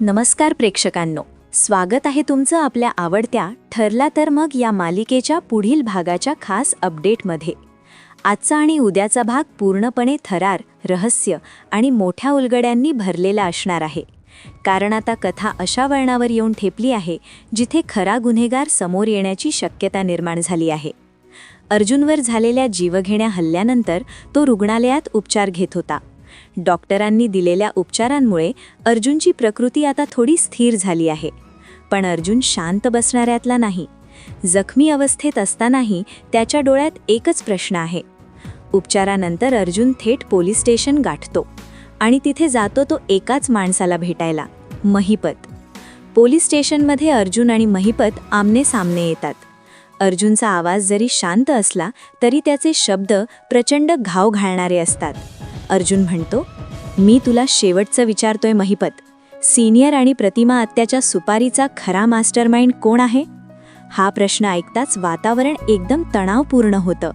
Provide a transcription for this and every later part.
नमस्कार प्रेक्षकांनो, स्वागत आहे तुमचं आपल्या आवडत्या ठरला तर मग या मालिकेच्या पुढील भागाच्या खास अपडेटमध्ये. आजचा आणि उद्याचा भाग पूर्णपणे थरार, रहस्य आणि मोठ्या उलगड्यांनी भरलेला असणार आहे. कारण आता कथा अशा वळणावर येऊन ठेपली आहे जिथे खरा गुन्हेगार समोर येण्याची शक्यता निर्माण झाली आहे. अर्जुनवर झालेल्या जीवघेण्या हल्ल्यानंतर तो रुग्णालयात उपचार घेत होता. डॉक्टरांनी दिलेल्या उपचारांमुळे अर्जुनची प्रकृती आता थोडी स्थिर झाली आहे. पण अर्जुन शांत बसणाऱ्यातला नाही. जखमी अवस्थेत असतानाही त्याच्या डोळ्यात एकच प्रश्न आहे. उपचारानंतर अर्जुन थेट पोलीस स्टेशन गाठतो आणि तिथे जातो तो एकाच माणसाला भेटायला, महिपत. पोलीस स्टेशनमध्ये अर्जुन आणि महिपत आमने सामने येतात. अर्जुनचा आवाज जरी शांत असला तरी त्याचे शब्द प्रचंड घाव घालणारे असतात. अर्जुन म्हणतो, मी तुला शेवटचं विचारतोय महिपत, सीनियर आणि प्रतिमा हत्याच्या सुपारीचा खरा मास्टरमाइंड कोण आहे? हा प्रश्न ऐकताच वातावरण एकदम तणावपूर्ण होतं.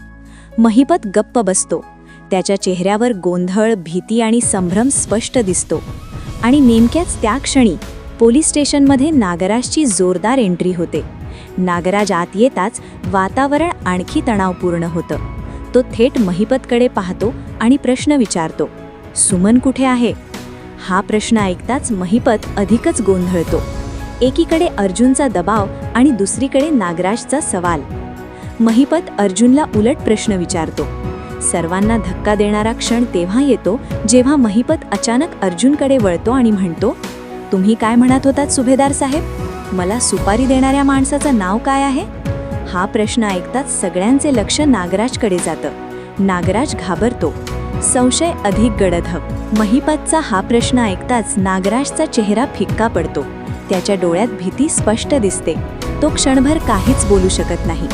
महिपत गप्प बसतो. त्याच्या चेहऱ्यावर गोंधळ, भीती आणि संभ्रम स्पष्ट दिसतो. आणि नेमक्याच त्या क्षणी पोलीस स्टेशनमध्ये नागराजची जोरदार एंट्री होते. नागराज आत येताच वातावरण आणखी तणावपूर्ण होतं. तो थेट महिपतकडे पाहतो आणि प्रश्न विचारतो, सुमन कुठे आहे? हा प्रश्न ऐकताच महिपत अधिकच गोंधळतो. एकीकडे अर्जुनचा दबाव आणि दुसरीकडे नागराजचा सवाल. महिपत अर्जुनला उलट प्रश्न विचारतो. सर्वांना धक्का देणारा क्षण तेव्हा येतो जेव्हा महिपत अचानक अर्जुनकडे वळतो आणि म्हणतो, तुम्ही काय म्हणत होतात सुभेदार साहेब? मला सुपारी देणाऱ्या माणसाचं नाव काय आहे? हा प्रश्न ऐकताच सगळ्यांचे लक्ष नागराजकडे जातं. नागराज घाबरतो. संशय अधिक गडद. महिपतचा हा प्रश्न ऐकताच नागराजचा चेहरा फिक्का पडतो. त्याच्या डोळ्यात भीती स्पष्ट दिसते. तो क्षणभर काहीच बोलू शकत नाही.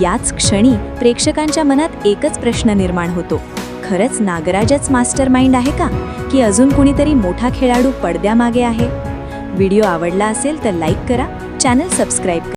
याच क्षणी प्रेक्षकांच्या मनात एकच प्रश्न निर्माण होतो, खरंच नागराजच मास्टरमाइंड आहे का, की अजून कुणीतरी मोठा खेळाडू पडद्यामागे आहे? व्हिडिओ आवडला असेल तर लाईक करा, चॅनल सबस्क्राईब करा.